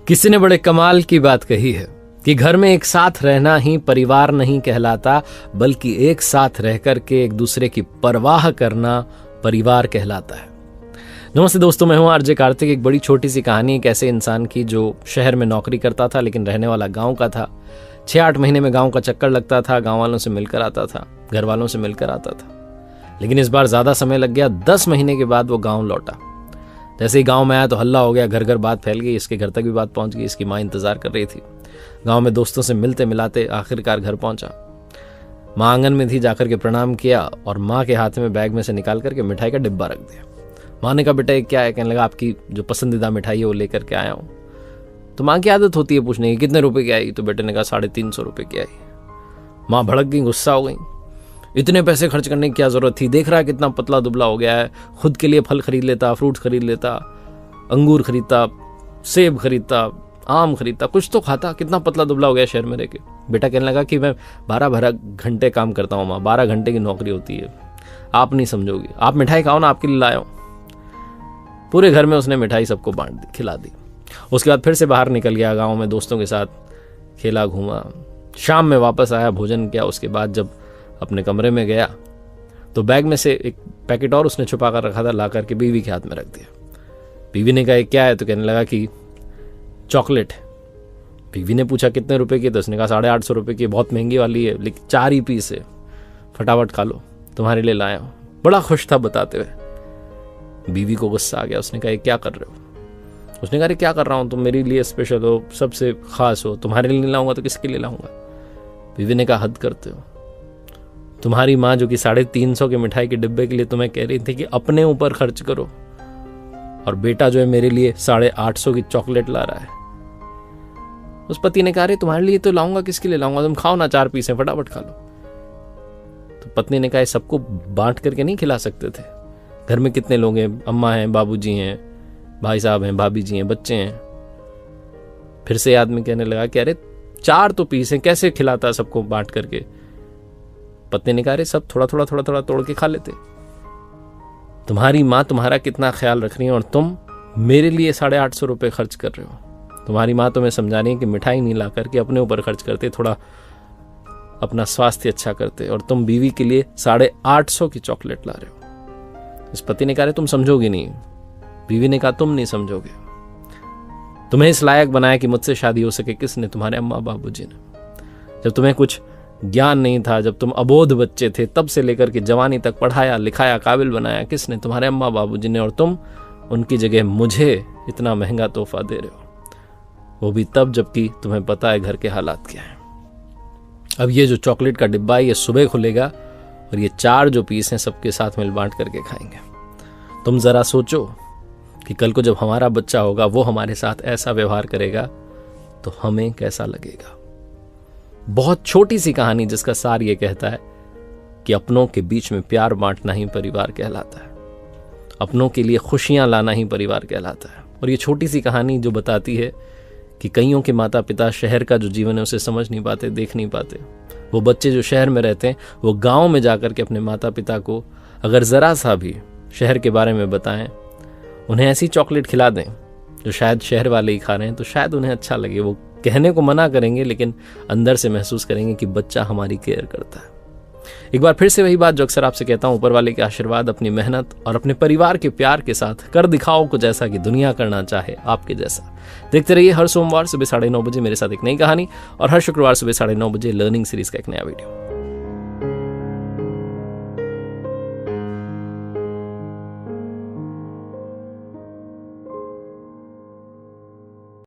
किसी ने बड़े कमाल की बात कही है कि घर में एक साथ रहना ही परिवार नहीं कहलाता, बल्कि एक साथ रहकर के एक दूसरे की परवाह करना परिवार कहलाता है। नमस्ते दोस्तों, मैं हूं आरजे कार्तिक। एक बड़ी छोटी सी कहानी एक ऐसे इंसान की जो शहर में नौकरी करता था लेकिन रहने वाला गांव का था। 6-8 महीने में गांव का चक्कर लगता था, गांव वालों से मिलकर आता था, घर वालों से मिलकर आता था। लेकिन इस बार ज्यादा समय लग गया। 10 महीने के बाद वो गांव लौटा। जैसे ही गांव में आया तो हल्ला हो गया, घर घर बात फैल गई। इसके घर तक भी बात पहुंच गई। इसकी माँ इंतजार कर रही थी। गांव में दोस्तों से मिलते मिलाते आखिरकार घर पहुंचा। माँ आंगन में थी, जाकर के प्रणाम किया और माँ के हाथ में बैग में से निकाल करके मिठाई का डिब्बा रख दिया। माँ ने कहा, बेटा ये क्या है? कहने लगा, आपकी जो पसंदीदा मिठाई है वो लेकर के आया हूँ। तो माँ की आदत होती है पूछने की, कितने रुपए की आई? तो बेटे ने कहा, 350 रुपये की आई। माँ भड़क गई, गुस्सा हो गई। इतने पैसे खर्च करने की क्या जरूरत थी? देख रहा है कितना पतला दुबला हो गया है। खुद के लिए फल खरीद लेता, फ्रूट्स खरीद लेता, अंगूर खरीदता, सेब खरीदता, आम खरीदता, कुछ तो खाता। कितना पतला दुबला हो गया शहर में रह के। बेटा कहने लगा कि मैं 12 घंटे काम करता हूँ माँ, 12 घंटे की नौकरी होती है, आप नहीं समझोगी। आप मिठाई खाओ ना, आपके लिए लाया हूँ। पूरे घर में उसने मिठाई सबको बांट दी, खिला दी। उसके बाद फिर से बाहर निकल गया, गाँव में दोस्तों के साथ खेला, घूमा। शाम में वापस आया, भोजन किया। उसके बाद जब अपने कमरे में गया तो बैग में से एक पैकेट और उसने छुपा कर रखा था, ला करके बीवी के हाथ में रख दिया। बीवी ने कहा, क्या है? तो कहने लगा कि चॉकलेट है। बीवी ने पूछा, कितने रुपए की? तो उसने कहा, 850 रुपये की, बहुत महंगी वाली है, लेकिन 4 ही पीस है, फटाफट खा लो, तुम्हारे लिए लाया हूँ। बड़ा खुश था बताते हुए। बीवी को गुस्सा आ गया। उसने कहा, क्या कर रहे हो? उसने कहा, क्या कर रहा हूँ, तुम मेरे लिए स्पेशल हो, सबसे खास हो, तुम्हारे लिए नहीं लाऊंगा तो किसके लिए लाऊंगा? बीवी ने कहा, हद करते हो। तुम्हारी माँ जो कि 350 के मिठाई के डिब्बे के लिए तुम्हें कह रही थी कि अपने ऊपर खर्च करो, और बेटा जो है मेरे लिए 850 की चॉकलेट ला रहा है। उस पति ने कहा, अरे तुम्हारे लिए तो लाऊंगा, किसके लिए लाऊंगा? तुम खाओ ना, 4 पीस हैं, फटाफट खा लो। तो पत्नी ने कहा, सबको बांट करके नहीं खिला सकते थे? घर में कितने लोग हैं? अम्मा हैं, बाबूजी हैं, भाई साहब हैं, भाभी जी हैं, बच्चे हैं। फिर से आदमी कहने लगा कि अरे 4 तो पीस हैं, कैसे खिलाता सबको बांट करके? पत्नी ने कहा, अरे सब थोड़ा थोड़ा तोड़ के खा लेते। तुम्हारी माँ तुम्हारा कितना ख्याल रख रही है और तुम मेरे लिए 850 रुपये खर्च कर रहे हो। तुम्हारी माँ तुम्हें समझा रही है कि मिठाई नहीं ला करके अपने ऊपर खर्च करते, थोड़ा अपना स्वास्थ्य अच्छा करते, और तुम बीवी के लिए 850 की चॉकलेट ला रहे हो। इस पति ने कहा, तुम समझोगे नहीं। बीवी ने कहा, तुम नहीं समझोगे। तुम्हें इस लायक बनाया कि मुझसे शादी हो सके किसने? तुम्हारे अम्मा बाबूजी ने। जब तुम्हें कुछ ज्ञान नहीं था, जब तुम अबोध बच्चे थे, तब से लेकर के जवानी तक पढ़ाया लिखाया, काबिल बनाया किसने? तुम्हारे अम्मा बाबूजी ने। और तुम उनकी जगह मुझे इतना महंगा तोहफा दे रहे हो, वो भी तब जबकि तुम्हें पता है घर के हालात क्या है। अब ये जो चॉकलेट का डिब्बा है ये सुबह खुलेगा और ये 4 जो पीस हैं सबके साथ मिल बांट करके खाएंगे। तुम जरा सोचो कि कल को जब हमारा बच्चा होगा वो हमारे साथ ऐसा व्यवहार करेगा तो हमें कैसा लगेगा। बहुत छोटी सी कहानी जिसका सार ये कहता है कि अपनों के बीच में प्यार बांटना ही परिवार कहलाता है, अपनों के लिए खुशियां लाना ही परिवार कहलाता है। और ये छोटी सी कहानी जो बताती है कि कईयों के माता पिता शहर का जो जीवन है उसे समझ नहीं पाते, देख नहीं पाते। वो बच्चे जो शहर में रहते हैं वो गांव में जाकर के अपने माता पिता को अगर जरा सा भी शहर के बारे में बताएं, उन्हें ऐसी चॉकलेट खिला दें जो शायद शहर वाले ही खा रहे हैं, तो शायद उन्हें अच्छा लगे। वो कहने को मना करेंगे लेकिन अंदर से महसूस करेंगे कि बच्चा हमारी केयर करता है। एक बार फिर से वही बात जो अक्सर आपसे कहता हूं, ऊपर वाले के आशीर्वाद, अपनी मेहनत और अपने परिवार के प्यार के साथ कर दिखाओ कुछ ऐसा कि दुनिया करना चाहे आपके जैसा। देखते रहिए हर सोमवार सुबह 9:30 बजे मेरे साथ एक नई कहानी, और हर शुक्रवार सुबह 9:30 बजे लर्निंग सीरीज का एक नया वीडियो।